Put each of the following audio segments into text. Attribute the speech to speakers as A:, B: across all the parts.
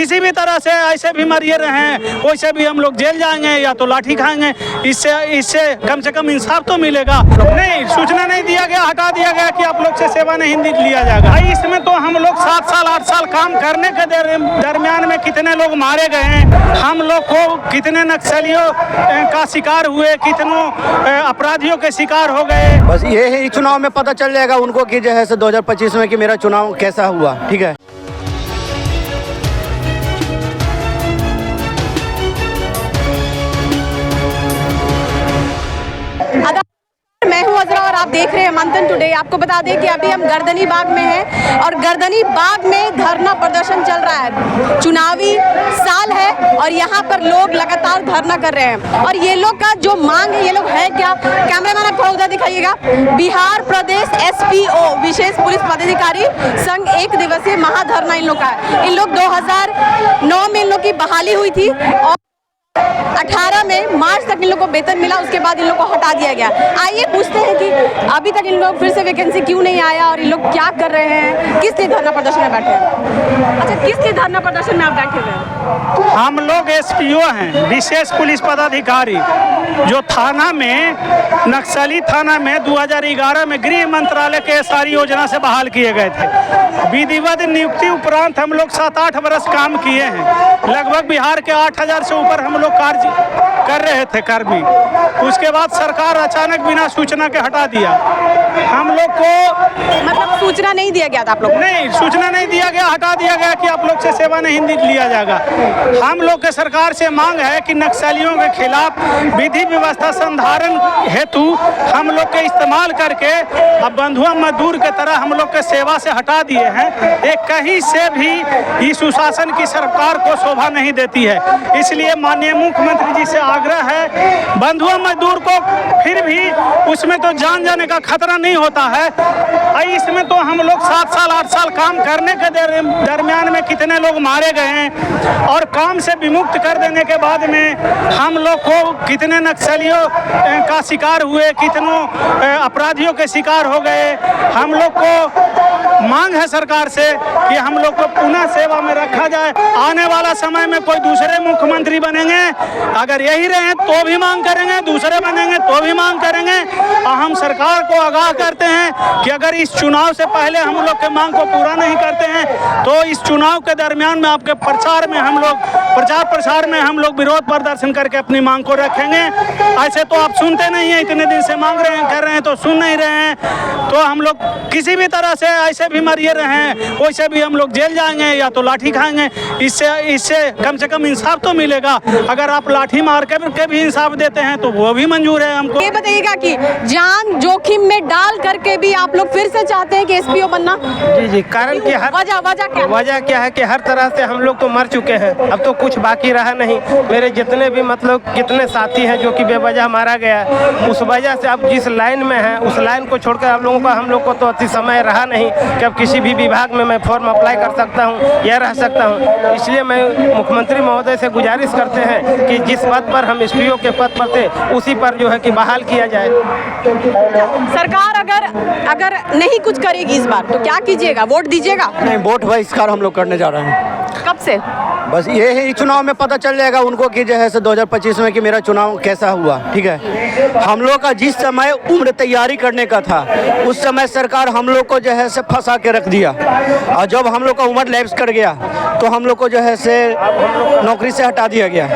A: किसी भी तरह से ऐसे भी मरिए रहे वैसे भी हम लोग जेल जाएंगे या तो लाठी खाएंगे। इससे कम से कम इंसाफ तो मिलेगा। नहीं, सूचना नहीं दिया गया, हटा दिया गया कि आप लोग से सेवा नहीं लिया जाएगा। इसमें तो हम लोग 7 साल 8 साल काम करने के दरमियान में कितने लोग मारे गए हैं, हम लोग को कितने नक्सलियों का शिकार हुए, कितनों अपराधियों के शिकार हो गए।
B: बस ये ही चुनाव में पता चल जाएगा उनको कि जो है 2025 में कि मेरा चुनाव कैसा हुआ। ठीक है।
C: मैं हूं अजरा और आप देख रहे हैं मंथन टुडे। आपको बता दें कि अभी हम गर्दनी बाग में हैं और गर्दनी बाग में धरना प्रदर्शन चल रहा है। चुनावी साल है और यहाँ पर लोग लगातार धरना कर रहे हैं और ये लोग का जो मांग है, ये लोग है क्या, कैमरामैन आप थोड़ा उधर दिखाइएगा। बिहार प्रदेश SPO विशेष पुलिस पदाधिकारी संघ 1 दिवसीय महाधरना इन लोग का है। इन लोग 2009 में इन लोग की बहाली हुई थी और 18 में मार्च तक इन लोग को वेतन मिला, उसके बाद इन लोग को हटा दिया गया। आइए पूछते हैं कि अभी तक इन लोग फिर से वैकेंसी क्यों नहीं आया और इन लोग क्या कर रहे हैं, किस लिए धरना प्रदर्शन में बैठे हैं। अच्छा, किस लिए धरना प्रदर्शन में आप बैठे हुए हैं?
A: हम लोग SPO हैं, विशेष पुलिस पदाधिकारी, जो थाना में नक्सली थाना में 2011 में गृह मंत्रालय के सारी योजना से बहाल किए गए थे। विधिवत नियुक्ति उपरांत हम लोग 7-8 वर्ष काम किए हैं। लगभग बिहार के 8000 से ऊपर हम लोग कार्य कर रहे थे कर्मी। उसके बाद सरकार अचानक बिना सूचना के हटा दिया। हम लोग को
C: मतलब सूचना नहीं दिया गया था आप लोग?
A: नहीं, सूचना नहीं दिया गया, हटा दिया गया कि आप लोग से सेवा नहीं लिया जाएगा। हम लोग के सरकार से मांग है कि नक्सलियों के खिलाफ विधि व्यवस्था संधारण हेतु हम लोग के इस्तेमाल करके अब बंधुआ मजदूर के तरह हम लोग के सेवा से हटा दिए हैं। एक कहीं से भी इस सुशासन की सरकार को शोभा नहीं देती है। इसलिए माननीय मुख्यमंत्री जी से आग्रह है, बंधुआ मजदूर को फिर भी उसमें तो जान जाने का खतरा नहीं होता है। इसमें तो हम लोग 7 साल 8 साल काम करने के दरमियान में कितने लोग मारे गए हैं और काम से विमुक्त कर देने के बाद में हम लोग को कितने नक्सलियों का शिकार हुए, कितनों अपराधियों के शिकार हो गए। हम लोग को मांग है सरकार से कि हम लोग को पुनः सेवा में रखा जाए। आने वाला समय में कोई दूसरे मुख्यमंत्री बनेंगे, अगर यही रहे तो भी मांग करेंगे, दूसरे बनेंगे तो भी मांग करेंगे। और हम सरकार को आगाह करते हैं कि अगर इस चुनाव से पहले हम लोग के मांग को पूरा नहीं करते हैं तो इस चुनाव के दरमियान में आपके प्रचार प्रसार में हम लोग विरोध प्रदर्शन करके अपनी मांग को रखेंगे। ऐसे तो आप सुनते नहीं हैं, इतने दिन से मांग रहे हैं, कर रहे हैं तो सुन नहीं रहे हैं। तो हम लोग किसी भी तरह से ऐसे भी मरिए रहे वैसे भी हम लोग जेल जाएंगे या तो लाठी खाएंगे। इससे कम से कम इंसाफ तो मिलेगा। अगर आप लाठी मार के भी इंसाफ देते हैं तो वो भी मंजूर है हमको।
C: ये बताइएगा कि जान जोखिम में डाल करके भी आप लोग फिर से चाहते हैं कि SPO बनना?
D: जी, कारण कि वजह क्या है कि हर तरह से हम लोग तो मर चुके हैं, अब तो कुछ बाकी रहा नहीं। मेरे जितने भी मतलब कितने साथी हैं जो कि बेवजह मारा गया, उस वजह से अब जिस लाइन में है उस लाइन को छोड़कर हम लोग को तो अति समय रहा नहीं कि अब किसी भी विभाग में मैं फॉर्म अप्लाई कर सकता हूँ या रह सकता हूँ। इसलिए मैं मुख्यमंत्री महोदय से गुजारिश करते हैं कि जिस पद पर हम SPO के पद पर थे उसी पर जो है कि बहाल किया जाए।
C: सरकार अगर नहीं कुछ करेगी इस बार तो क्या कीजिएगा? वोट दीजिएगा?
B: नहीं, वोट बहिष्कार हम लोग करने जा रहे हैं।
C: कब से?
B: बस ये ही चुनाव में पता चल जाएगा उनको कि जो है 2025 में कि मेरा चुनाव कैसा हुआ। ठीक है। हम लोग का जिस समय उम्र तैयारी करने का था उस समय सरकार हम लोग को जो है से फंसा के रख दिया और जब हम लोग का उम्र लैप्स कर गया तो हम लोग को जो है से नौकरी से हटा दिया गया।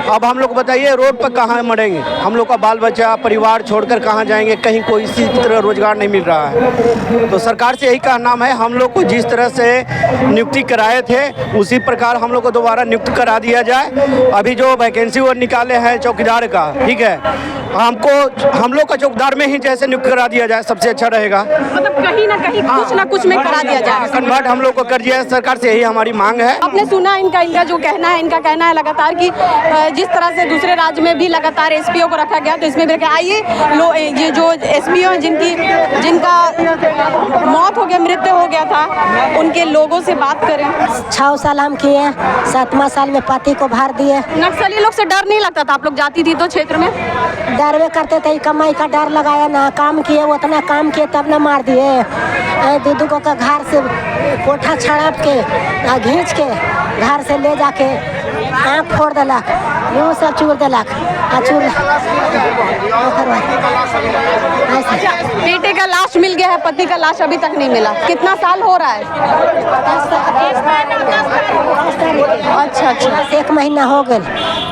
B: अब हम लोग बताइए रोड पर कहाँ मरेंगे, हम लोग का बाल बच्चा परिवार छोड़कर कहाँ जाएंगे, कहीं कोई इसी तरह रोजगार नहीं मिल रहा है। तो सरकार से यही कहना है, हम लोग को जिस तरह से नियुक्ति कराए थे उसी प्रकार हम लोग को दोबारा नियुक्त करा दिया जाए। अभी जो वैकेंसी वो निकाले हैं चौकीदार का, ठीक है, हम लोग का चौकीदार में ही जैसे नियुक्त करा दिया जाए सबसे अच्छा रहेगा।
C: मतलब कहीं ना कहीं कुछ ना कुछ में करा दिया जाए,
B: कन्वर्ट हम लोग को कर दिया। सरकार से यही हमारी मांग है।
C: आपने सुना इनका जो कहना है, इनका कहना है लगातार कि जिस तरह से दूसरे राज्य में भी लगातार SPO को रखा गया तो इसमें भी आइए ये जो SPO हैं जिनका मौत हो गया, मृत्यु हो गया था, उनके लोगों से बात करें।
E: 6 साल साल हम किए, 7वां साल में पति को भर दिए।
C: नक्सली लोग से डर नहीं लगता था? आप लोग जाती थी तो क्षेत्र में
E: डरवे करते थे, कमाई का डर लगाया ना, काम किए उतना काम किए तब ना मार दिए। दूधू को का घर से कोठा छड़प के घींच के घर से ले जाके आँख फोड़ देलक, मुँह सब चूर देलक।
C: बेटे का लाश मिल गया है, पति का लाश अभी तक नहीं मिला। कितना साल हो रहा है? अच्छा अच्छा,
E: 1 महीना हो गए।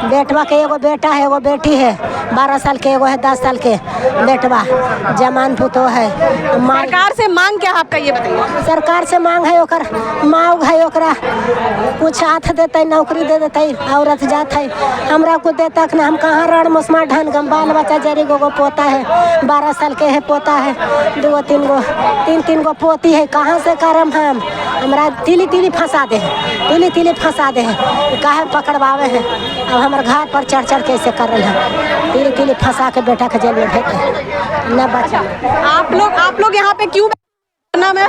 E: बेटवा के एगो बेटा है, एगो बेटी है, 12 साल के, एगो है 10 साल के बेटवा, जमान पुतो है।
C: सरकार से मांग क्या है आपका, ये बताइए।
E: सरकार से मांग है ओकर माँग है, ओकरा कुछ हाथ देते, नौकरी दे देते, औरत जात है, हमरा को देता ना। हम कहाँ रण मुसमा ढन गम, बाल बच्चा जरी गो पोता है, 12 साल के है पोता है, 2-3 गो पोती है, कहाँ से करम हम? हमरा तिली फंसा दे है, तिली फंसा दे है, काहे पकड़वावे है। अब हमारे घर पर चढ़ कैसे कर रहे हैं, तिली फंसा के बेटा के जेल में भेजे न बचा।
C: आप लोग यहाँ पे क्यों? नाम है?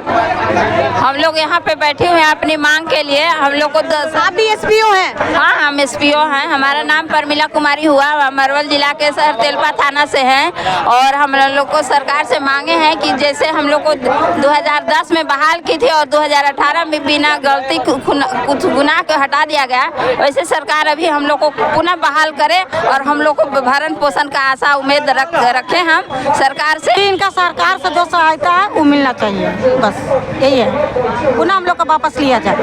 F: हम लोग यहाँ पे बैठे हुए हैं अपनी मांग के लिए। हम लोग को
C: आप भी एसपीओ हैं?
F: हाँ, हम एसपीओ हैं। हमारा नाम परमिला कुमारी हुआ, मरवल जिला के शहर तेलपा थाना से हैं। और हम लोग को सरकार से मांगे हैं कि जैसे हम लोग को 2010 में बहाल की थी और 2018 में बिना गलती कुछ गुनाह को हटा दिया गया, वैसे सरकार अभी हम लोग को पुनः बहाल करे और हम लोग को भरण पोषण का आशा उम्मीद रखें हम सरकार से।
E: इनका सरकार से जो सहायता है वो मिलना चाहिए, बस यही है। पुनः हम लोग का वापस लिया जाए,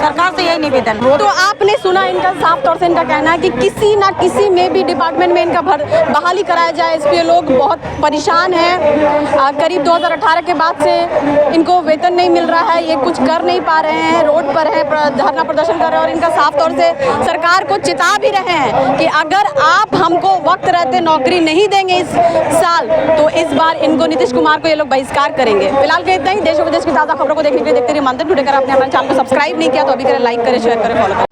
E: सरकार से यही निवेदन।
C: तो आपने सुना इनका साफ तौर से इनका कहना है कि किसी ना किसी में भी डिपार्टमेंट में इनका बहाली कराया जाए। एसपीओ लोग बहुत परेशान हैं, करीब 2018 के बाद से इनको वेतन नहीं मिल रहा है, ये कुछ कर नहीं पा रहे हैं, रोड पर है, धरना प्रदर्शन कर रहे हैं। और इनका साफ तौर से सरकार को चेता भी रहे हैं कि अगर आप हमको वक्त रहते नौकरी नहीं देंगे इस साल, तो इस बार इनको नीतीश कुमार को ये लोग बहिष्कार करेंगे। फिलहाल के इतना ही। देश और विदेश की ताज़ा खबरों को देखने के लिए देखते रहिए मंथन टुडे। अगर आपने हमारे चैनल को सब्सक्राइब नहीं किया तो अभी करें, लाइक करें, शेयर करें, फॉलो करें।